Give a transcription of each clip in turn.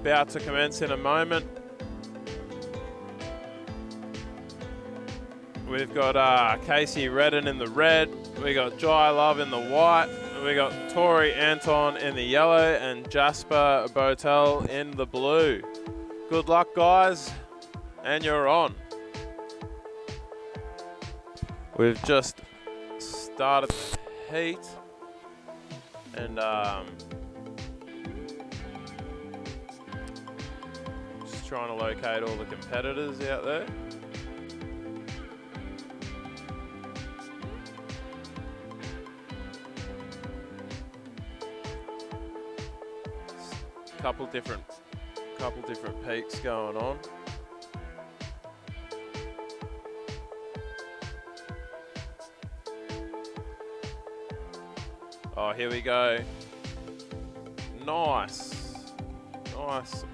about to commence in a moment. We've got Casey Redden in the red. We got Jai Love in the white. We got Tori Anton in the yellow and Jasper Botel in the blue. Good luck, guys, and you're on. We've just started the heat, and just trying to locate all the competitors out there. Couple different peaks going on. Oh, here we go. Nice ARS,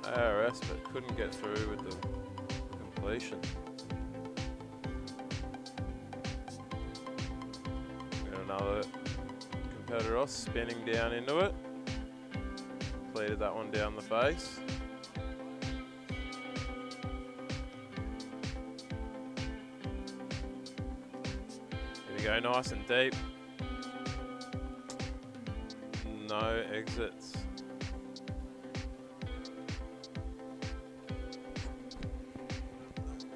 but couldn't get through with the completion. Got another competitor spinning down into it. Completed that one down the face. Here we go, nice and deep. No exits.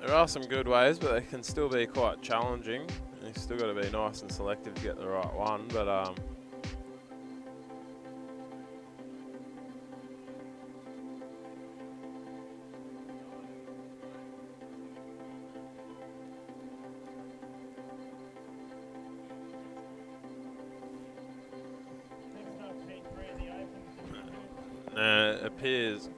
There are some good waves, but they can still be quite challenging. You've still got to be nice and selective to get the right one, but it appears.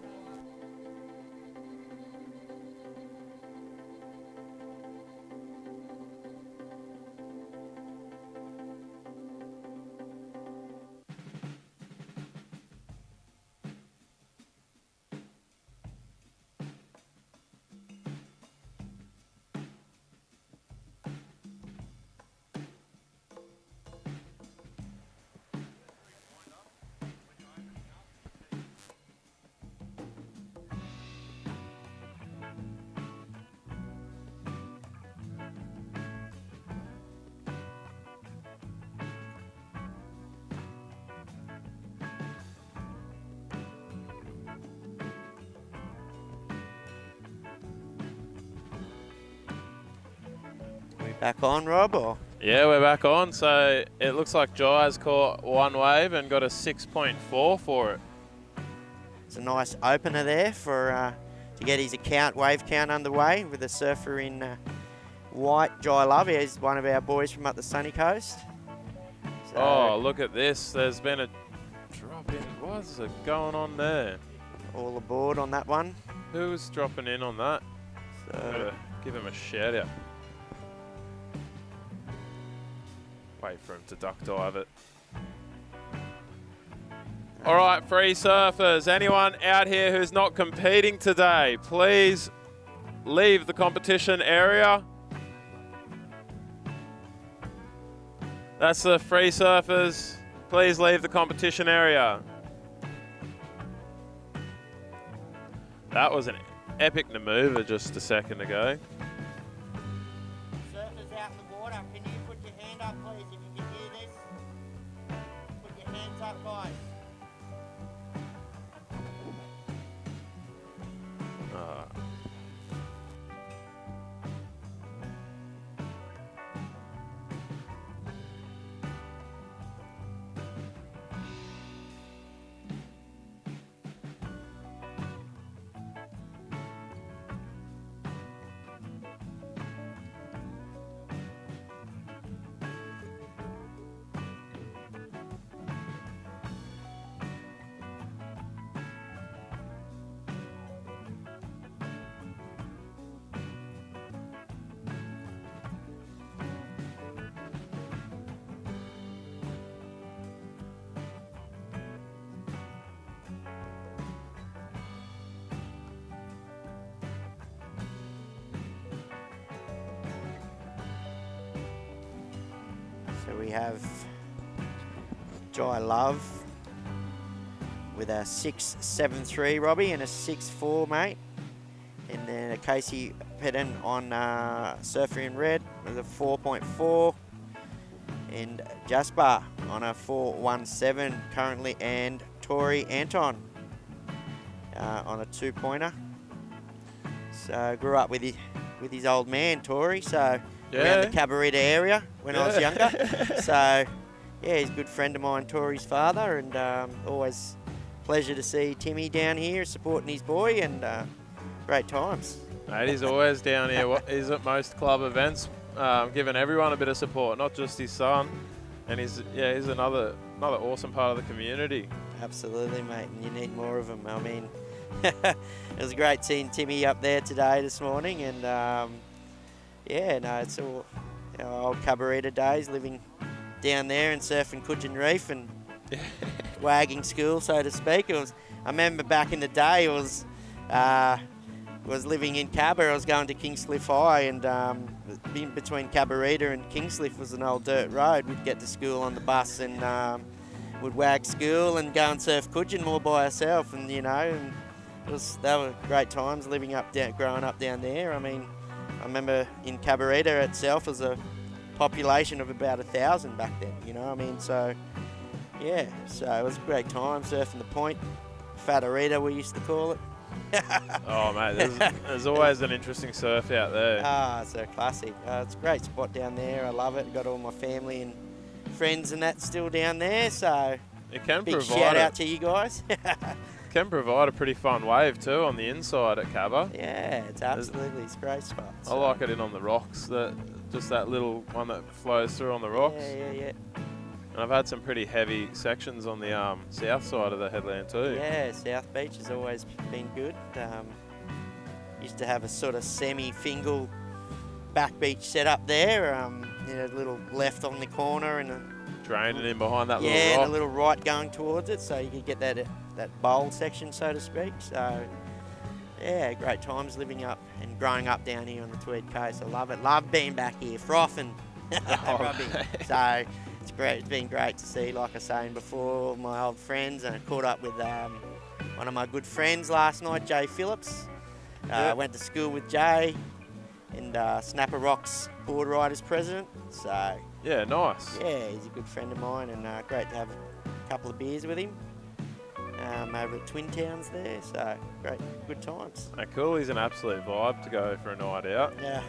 Back on, Rob? Or? Yeah, we're back on. So it looks like Jai's caught one wave and got a 6.4 for it. It's a nice opener there for to get his wave count underway with a surfer in white, Jai Love. He's one of our boys from up the sunny coast. So oh, look at this. There's been a drop in. What's going on there? All aboard on that one. Who was dropping in on that? So give him a shout out. Wait for him to duck dive it. All right, free surfers. Anyone out here who's not competing today, please leave the competition area. That's the free surfers. Please leave the competition area. That was an epic maneuver just a second ago. surfers out in the water, can you put your hand up, please, if you can hear this? Put your hands up, guys. So we have Jai Love with a 6.73, Robbie, and a 6.4, mate. And then a Casey Pedden on Surfer in Red with a 4.4. And Jasper on a 4.17 currently, and Tori Anton on a 2-pointer. So grew up with his old man, Tori, so around the Cabarita area when I was younger. So yeah, he's a good friend of mine, Tori's father, and always pleasure to see Timmy down here supporting his boy, and great times. Mate, he's always down here. He's at most club events, giving everyone a bit of support, not just his son. And he's another awesome part of the community. Absolutely, mate, and you need more of them. I mean, it was great seeing Timmy up there this morning, and yeah, no, it's all old Cabarita days, living down there and surfing Coogin Reef and wagging school, so to speak. I remember back in the day, was living in Cabba. I was going to Kingscliff High, and in between Cabarita and Kingscliff was an old dirt road. We'd get to school on the bus and would wag school and go and surf Coogin more by ourselves, and and they were great times growing up down there. I mean, I remember in Cabarita itself was a population of about 1,000 back then. I mean, so yeah, so it was a great time surfing the point, Fatarita we used to call it. Oh mate, there's always an interesting surf out there. It's a classic. It's a great spot down there. I love it. Got all my family and friends and that still down there, so it can big provide shout out to you guys. Can provide a pretty fun wave too on the inside at Cabba. Yeah, it's a great spot. I like it in on the rocks, just that little one that flows through on the rocks. Yeah. And I've had some pretty heavy sections on the south side of the headland too. Yeah, South Beach has always been good. Used to have a sort of semi-fingal back beach set up there. A little left on the corner and draining in behind that little rock. Yeah, and a little right going towards it, so you could get that bowl section, so to speak. So yeah, great times living up and growing up down here on the Tweed Coast. I love it. Love being back here, frothing, rubbing. So it's great. It's been great to see, like I was saying before, my old friends, and I caught up with one of my good friends last night, Jay Phillips. Went to school with Jay, and Snapper Rocks board riders president. So yeah, nice. Yeah, he's a good friend of mine, and great to have a couple of beers with him over at Twin Towns there. So great, good times. Cool. He's an absolute vibe to go for a night out. Yeah.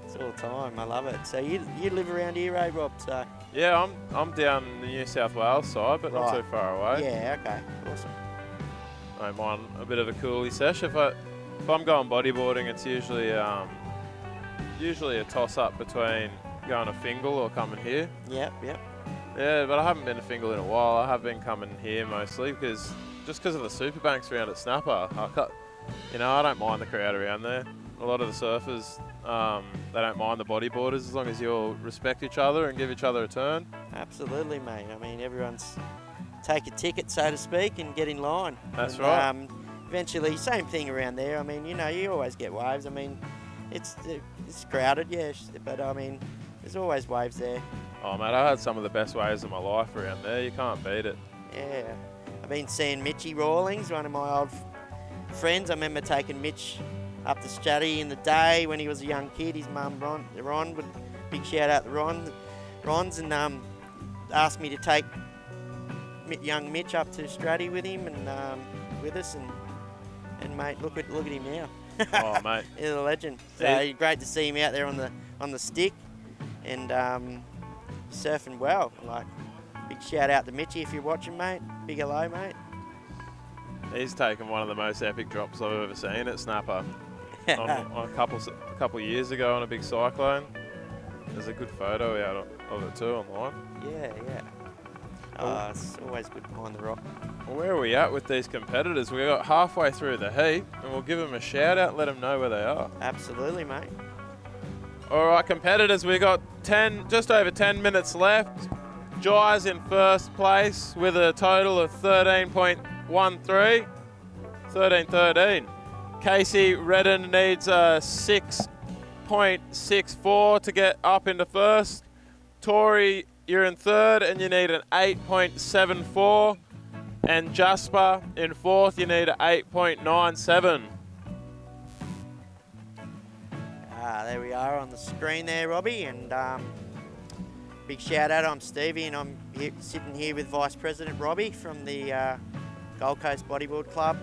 It's all the time. I love it. So you live around here, eh, Rob? So yeah, I'm down the New South Wales side, but not too far away. Yeah, okay, awesome. I don't mind a bit of a coolie sesh. If I'm going bodyboarding, it's usually a toss up between going to Fingal or coming here. Yep. Yeah, but I haven't been to Fingal in a while. I have been coming here mostly because of the super banks around at Snapper. I don't mind the crowd around there. A lot of the surfers, they don't mind the bodyboarders as long as you all respect each other and give each other a turn. Absolutely, mate. I mean, everyone's take a ticket, so to speak, and get in line. That's right. Eventually, same thing around there. I mean, you always get waves. I mean, it's crowded, yeah, but I mean, there's always waves there. Oh, mate, I had some of the best waves of my life around there. You can't beat it. Yeah. I've been seeing Mitchy Rawlings, one of my old friends. I remember taking Mitch up to Stratty in the day when he was a young kid. His mum, Ron, would big shout out to Ron's, and asked me to take young Mitch up to Stratty with him and with us, and mate, look at him now. Oh, mate, he's a legend. So great to see him out there on the stick and surfing well. Like, big shout out to Mitchy if you're watching, mate. Big hello, mate. He's taken one of the most epic drops I've ever seen at Snapper. on a couple years ago on a big cyclone. There's a good photo out of it too online. Yeah. Oh, it's always good behind the rock. Well, where are we at with these competitors? We got halfway through the heat, and we'll give them a shout out and let them know where they are. Absolutely, mate. All right, competitors, we got just over 10 minutes left. Jai's in first place with a total of 13.13. 13.13. Casey Redden needs a 6.64 to get up into first. Tori, you're in third and you need an 8.74. And Jasper in fourth, you need an 8.97. There we are on the screen there, Robbie, and big shout out. I'm Stevie, and I'm sitting here with Vice President Robbie from the Gold Coast Bodyboard Club.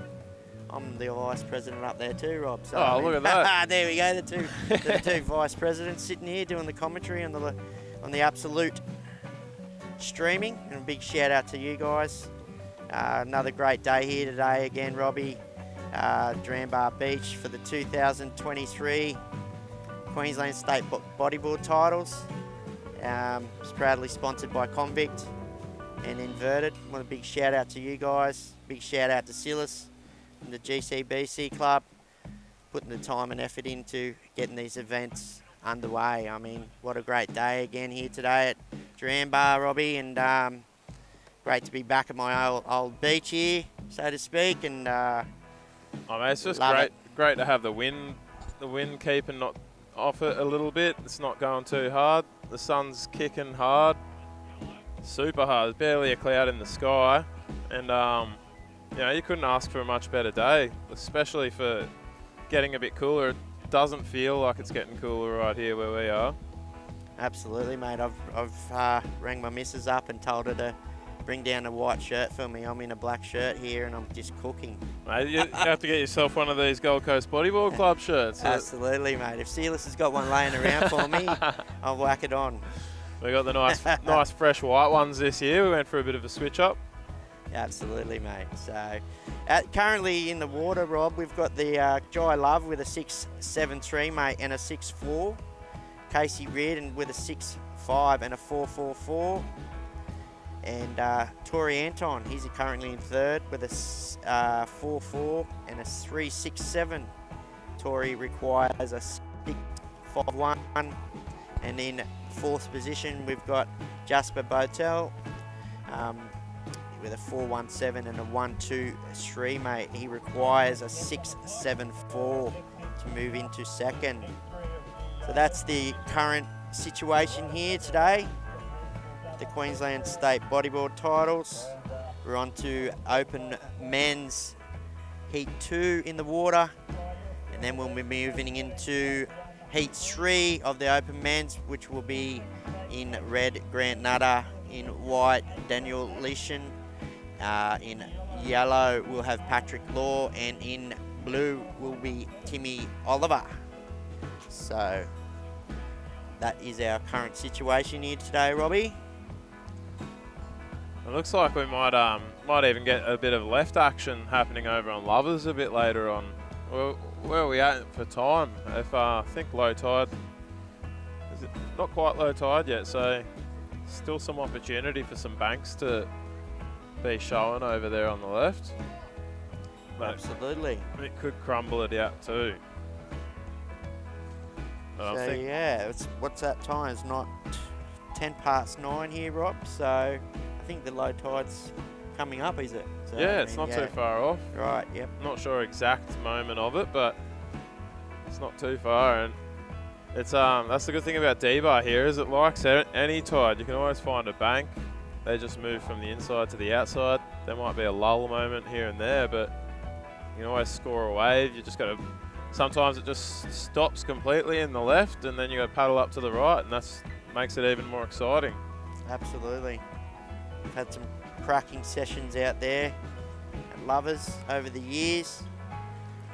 I'm the Vice President up there too, Rob. So, oh, look at that. There we go, the two Vice Presidents sitting here doing the commentary on the absolute streaming, and a big shout out to you guys. Another great day here today again, Robbie. Duranbah Beach for the 2023 Queensland State Bodyboard titles. It's proudly sponsored by Convict and Inverted. I want a big shout out to you guys. Big shout out to Silas and the GCBC Club, putting the time and effort into getting these events underway. I mean, what a great day again here today at Duranbah, Robbie, and great to be back at my old beach here, so to speak. And oh, mate, it's just great to have the wind keeping not off it a little bit. It's not going too hard. The sun's kicking hard, super hard. There's barely a cloud in the sky, and you know, you couldn't ask for a much better day, especially for getting a bit cooler. It doesn't feel like it's getting cooler right here where we are. Absolutely, mate. I've rang my missus up and told her to bring down a white shirt for me. I'm in a black shirt here and I'm just cooking. Mate, you have to get yourself one of these Gold Coast Bodyboard Club shirts. Absolutely, mate. If Silas has got one laying around for me, I'll whack it on. We got the nice fresh white ones this year. We went for a bit of a switch up. Absolutely, mate. So, currently in the water, Rob, we've got the Jai Love with a 6.73, mate, and a 6.4. Casey Reardon with a 6.5 and a 4.44. And Tori Anton, he's currently in third with a 4.4 and a 3.67. Tori requires a 6.51. And in fourth position, we've got Jasper Botel with a 4.17 and a 1.23, mate. He requires a 6.74 to move into second. So that's the current situation here today. The Queensland State Bodyboard titles. We're on to Open Men's Heat 2 in the water. And then we'll be moving into Heat 3 of the Open Men's, which will be in red, Grant Nutter. In white, Daniel Leishon. In yellow, we'll have Patrick Law. And in blue will be Timmy Oliver. So that is our current situation here today, Robbie. It looks like we might even get a bit of left action happening over on Lovers a bit later on. Well, where are we at for time? If I think low tide, is it not quite low tide yet? So still some opportunity for some banks to be showing over there on the left. But absolutely. It could crumble it out too. But so yeah, what's that time? It's not 9:10 here, Rob. So I think the low tide's coming up, is it? So, yeah, it's not too far off. Right, yep. Not sure exact moment of it, but it's not too far. And it's that's the good thing about D-Bar here, is it likes any tide. You can always find a bank. They just move from the inside to the outside. There might be a lull moment here and there, but you can always score a wave. You just got to. Sometimes it just stops completely in the left, and then you got to paddle up to the right, and that's makes it even more exciting. Absolutely. We've had some cracking sessions out there at Lovers over the years.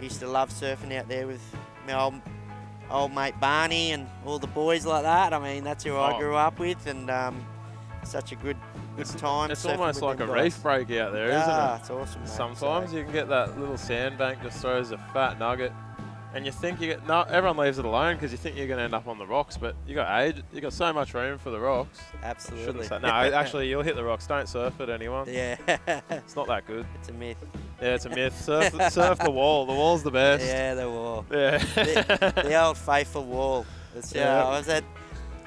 Used to love surfing out there with my old mate Barney and all the boys like that. I mean, that's who I grew up with, and such a good time. It's almost like a reef break out there, isn't it? It's awesome, mate. Sometimes you can get that little sandbank just throws a fat nugget. And you think you get everyone leaves it alone because you think you're going to end up on the rocks, but you got so much room for the rocks. Absolutely. No, actually, you'll hit the rocks. Don't surf it, anyone. Yeah. It's not that good. It's a myth. Yeah, it's a myth. Surf the wall. The wall's the best. Yeah, the wall. Yeah. the old faithful wall. I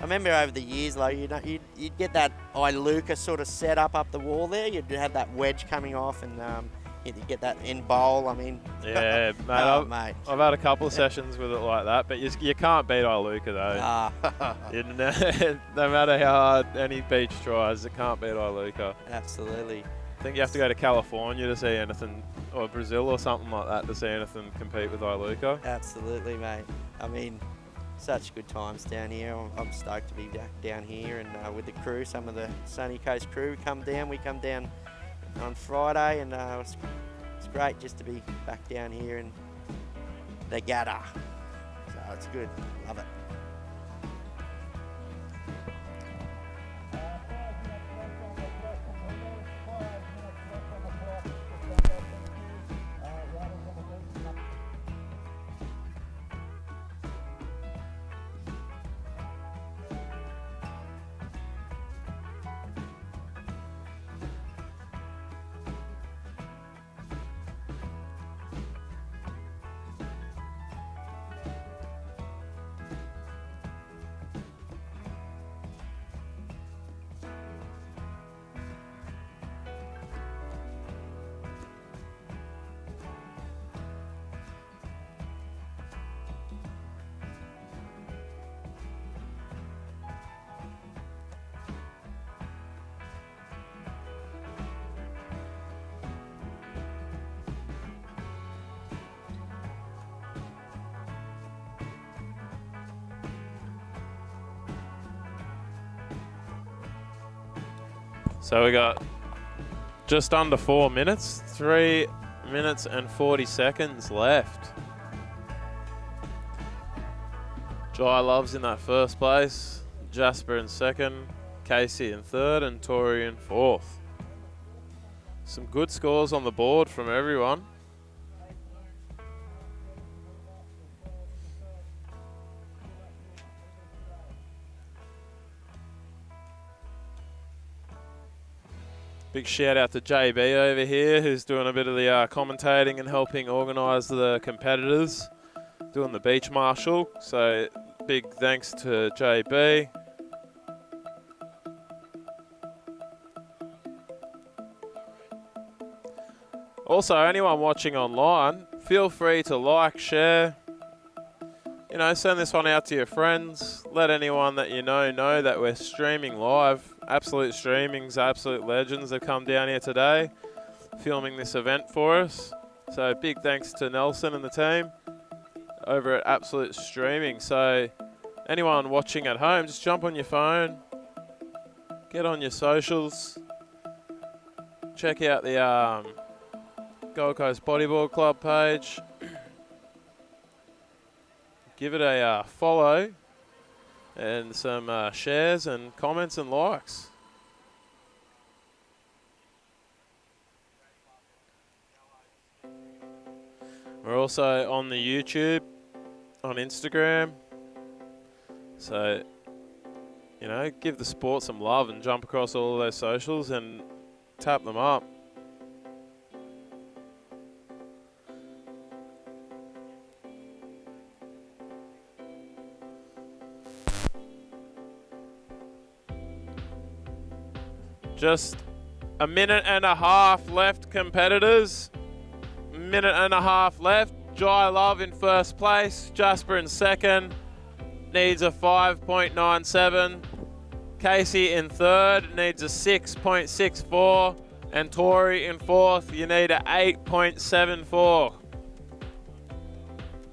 remember over the years, like you'd get that Iluka sort of set up the wall there. You'd have that wedge coming off, and you get that in bowl. I mean, yeah, mate. I've had a couple of sessions with it like that, but you can't beat Iluka though. No matter how hard any beach tries, it can't beat Iluka. Absolutely. I think you have to go to California to see anything, or Brazil or something like that to see anything compete with Iluka. Absolutely, mate. I mean, such good times down here. I'm stoked to be down here and with the crew, some of the Sunny Coast crew come down. We come down on Friday, and it's great just to be back down here in the Gada. So it's good. Love it. So we got just under 4 minutes, 3 minutes and 40 seconds left. Jai Love's in that first place, Jasper in second, Casey in third, and Tori in fourth. Some good scores on the board from everyone. Big shout out to JB over here, who's doing a bit of the commentating and helping organise the competitors, doing the beach marshal. So big thanks to JB. Also, anyone watching online, feel free to like, share, you know, send this one out to your friends. Let anyone that you know that we're streaming live. Absolute Streaming's absolute legends have come down here today, filming this event for us. So big thanks to Nelson and the team over at Absolute Streaming. So anyone watching at home, just jump on your phone, get on your socials, check out the Gold Coast Bodyboard Club page, give it a follow, and some shares and comments and likes. We're also on the YouTube, on Instagram. So, you know, give the sport some love and jump across all of those socials and tap them up. Just a minute and a half left, competitors. Minute and a half left. Jai Love in first place. Jasper in second. Needs a 5.97. Casey in third. Needs a 6.64. And Tori in fourth. You need a 8.74.